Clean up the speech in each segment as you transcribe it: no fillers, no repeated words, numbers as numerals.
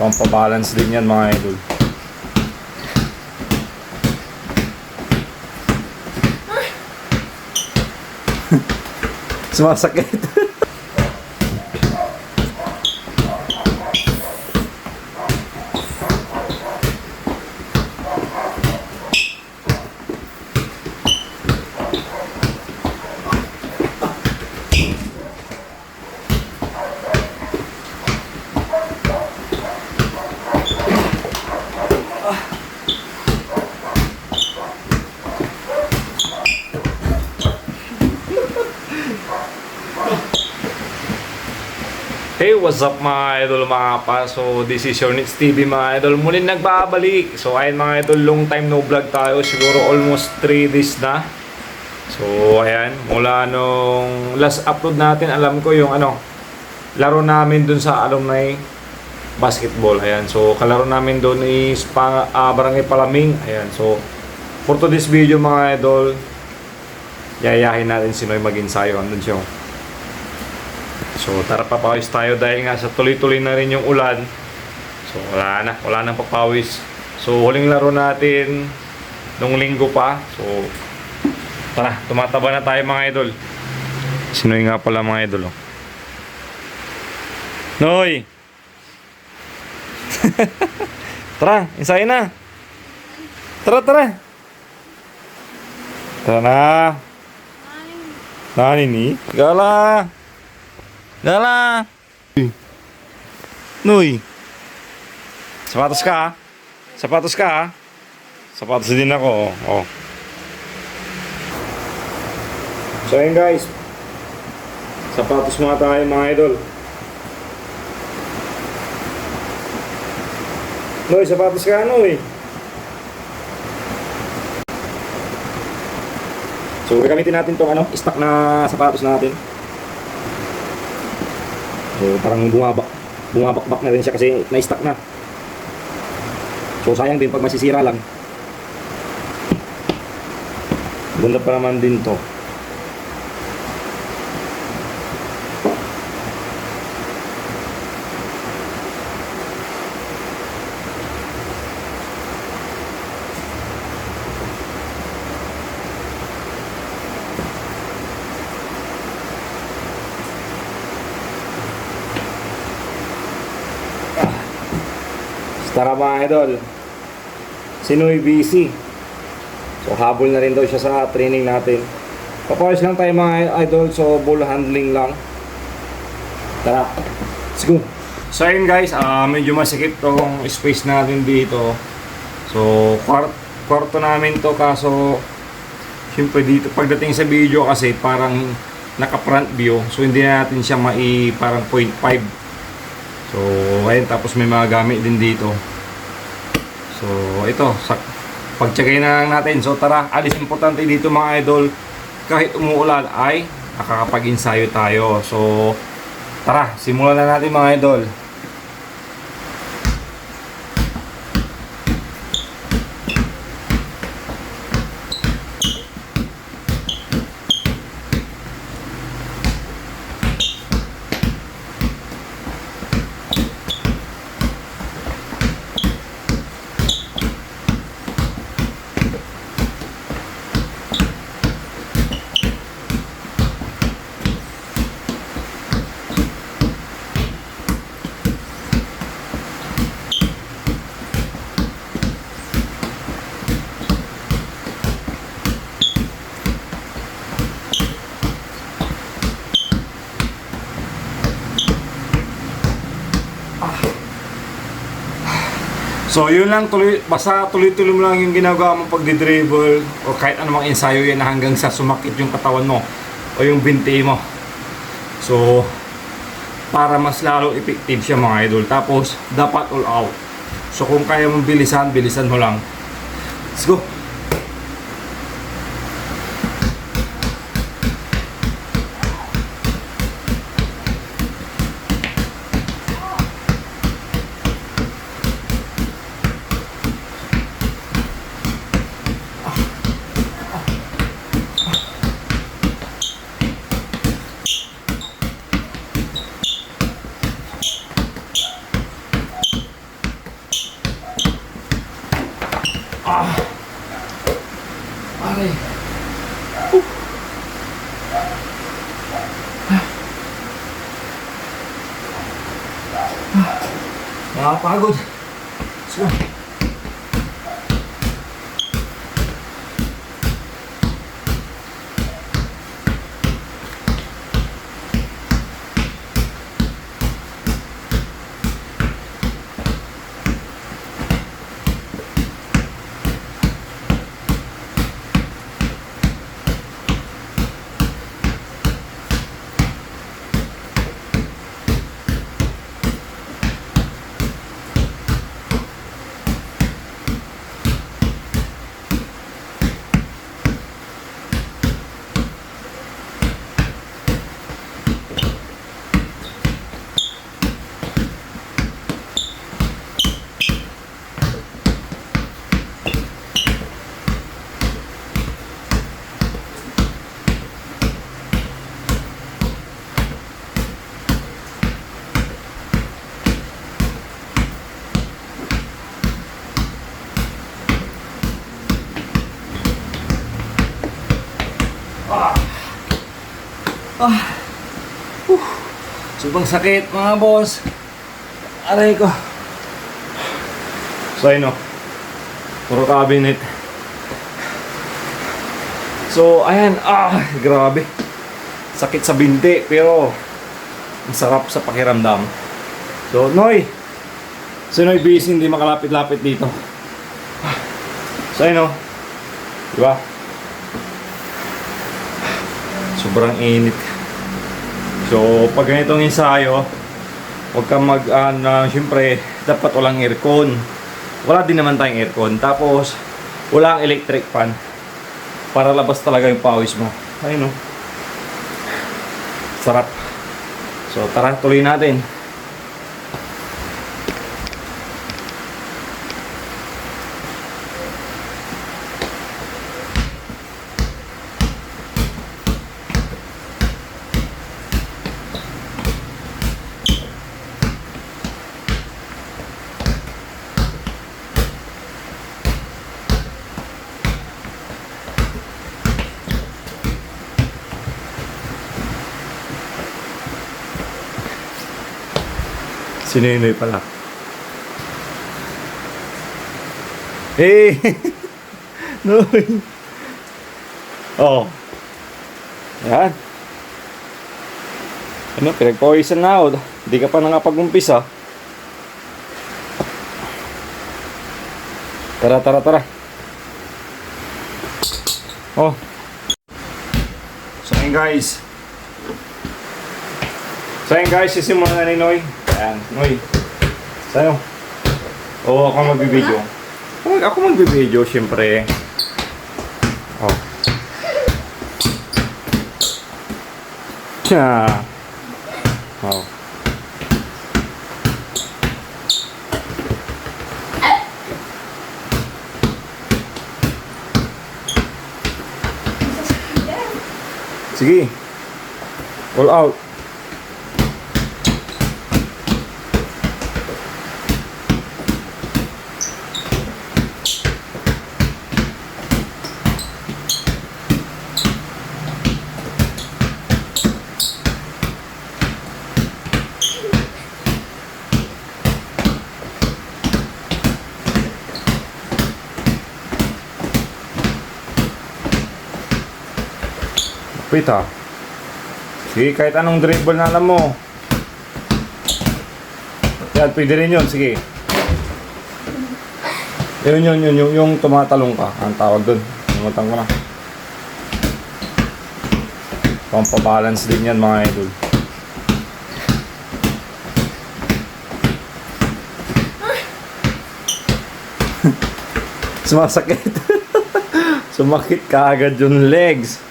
Pampabalance din yan mga idol. Sumasakit. Hey, what's up mga idol, mga pa? So, this is your Nits TV mga idol. Muling nagbabalik. So, ayun mga idol, long time no vlog tayo. Siguro almost 3 days na. So, ayan. Mula nung last upload natin, alam ko yung laro namin dun sa alumni basketball. Ayan. So, kalaro namin dun is Barangay Palaming. Ayan. So, for today's video mga idol, yayahin natin si Noy mag-ensayo. Andun siya. So tara, papawis tayo dahil nga sa tuloy-tuloy na rin yung ulan. So wala nang papawis. So huling laro natin nung linggo pa. So tara, tumataba na tayo mga idol. Si Noy nga pala mga idol. Oh. Noy! Tara, ensayo na. Tara. Tara na. Nani ni? Gala. Dala! Noy! Sapatos ka, ha? Sapatos ka, ha? Sapatos din ako, oh. So yun guys, sapatos mga tayo mga idol. Noy, sapatos ka, Noy! So gagamitin natin tong stock na sapatos natin. So parang bumabakbak na rin siya kasi na-stuck na. So sayang din pag masisira lang. Ganda pa naman din to. Tara mga idol, si Noy busy. So habol na rin daw siya sa training natin. Papawis lang tayo mga idol, so ball handling lang. Tara, let's go. So ayun guys, medyo masikip tong space natin dito. So kwarto namin to, kaso syempre dito pagdating sa video kasi parang naka front view. So hindi natin siya parang 0.5. So, ayun, tapos may mga gamit din dito. So, ito, pagtsagay na lang natin. So, tara, alis importante dito mga idol, kahit umuulan ay nakakapag-ensayo tayo. So, tara, simulan na natin mga idol. So yun lang, basta tuloy-tuloy mo lang yung ginagawa mo pagdi-dribble o kahit anumang ensayo yan hanggang sa sumakit yung katawan mo o yung binti mo. So para mas lalo effective siya mga idol. Tapos dapat all out. So kung kaya mong bilisan mo lang. Let's go! Aray. Nakapagod. So. Sobrang sakit mga boss. Aray ko. So ayun o. Puro cabinet. So ayan. Grabe. Sakit sa binti pero ang sarap sa pakiramdam. So Noy. Si Noy busy, hindi makalapit-lapit dito. So ayun o. Diba? Sobrang init. So, pag ganitong ensayo, huwag kang syempre, dapat walang aircon. Wala din naman tayong aircon. Tapos, walang electric fan. Para labas talaga yung pawis mo. Ayun o. Sarap. So, tara, tuloy natin. Sininoy pala. Eh! Noy! Oh. Yan. Ano, pinag-poison na ako. Hindi ka pa nakapag-umpisa. Tara, tara, tara. Oh. So ayun guys. Sisimulan na ni Noy. Ayan, Noy. Sa'yo. Oo, ako magbibideo. Ako magbibideo, syempre. Oh. Tja. Oh. Sige. All out. Wait ha. Sige, kahit anong dribble na alam mo. Yan, pwede rin yun. Sige. Yun. Yung tumatalong ka. Ang tawag dun. Nalimutan ko na. Pampabalance din yan mga idol. Sumasakit. Sumakit ka agad yung legs.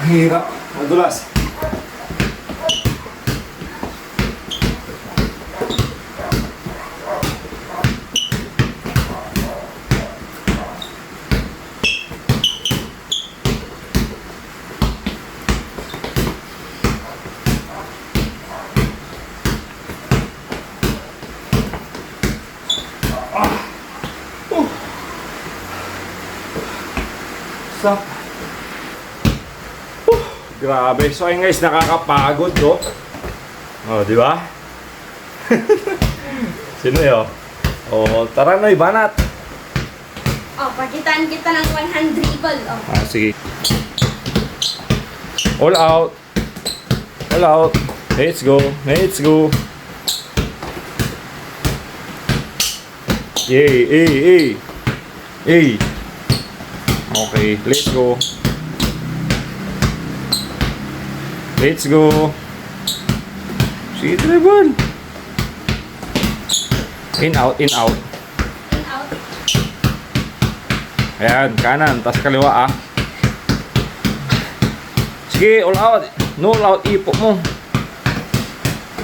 Hirap. Madulas. Stop. Grabe. So ayun guys, nakakapagod to. Oh, di ba? Sino yun? Oh, tara Noy, banat. Oh, pakitaan kita ng 100 ball. Oh. Ah, sige. All out. All out. Let's go. Let's go. Yay, hey, hey. Hey. Okay, let's go. Let's go. Sige, dribble. In, out, in, out. In, out. Ayan, kanan, tas kaliwa ah. Sige, all out. No, all out, ipo mo.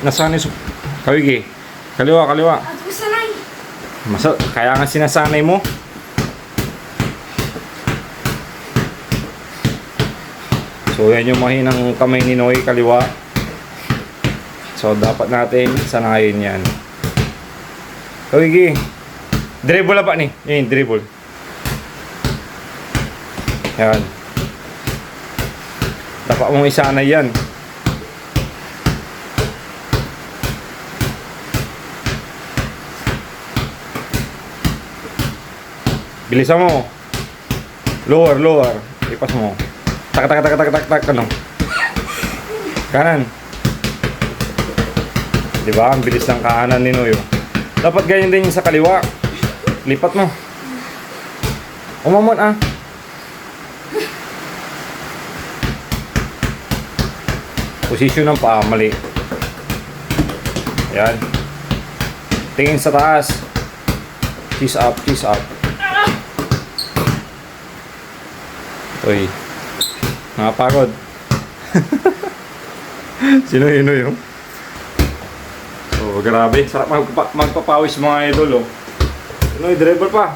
Nasanay kawigi. Kaliwa, kaliwa. At ko sanay. Kaya nga sinasanay mo. So yan yung mahinang kamay ni Noy, kaliwa. So dapat natin sanayin yan. Kawigi. Dribble na ba ni? Yan, dribble. Yan. Dapat mong isanay yan. Bilisan mo. Lower, lower. Ipas mo. Tak, tak, tak, tak, tak, tak, ano? Kanan. Diba? Ang bilis ng kanan ni Noy. Dapat ganyan din yung sa kaliwa. Lipat mo. Umamon ah. Position ng paa, mali. Ayan. Tingin sa taas. Cheese up, cheese up. Uy. Nakapagod. Sino yun yun? So, grabe. Sarap magpapawis mga idol, oh. Sino yung driver pa?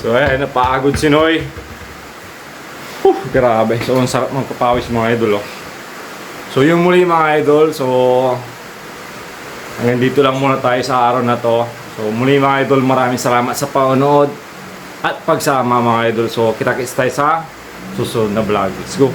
So ayan, napagod si Noy. Grabe. So ang sarap magpapawis mga idol, oh. So yung muli mga idol. So hanggang dito lang muna tayo sa araw na to. So muli mga idol, maraming salamat sa panonood at pagsama mga idol. So kita-kits tayo sa susunod na vlog. Let's go.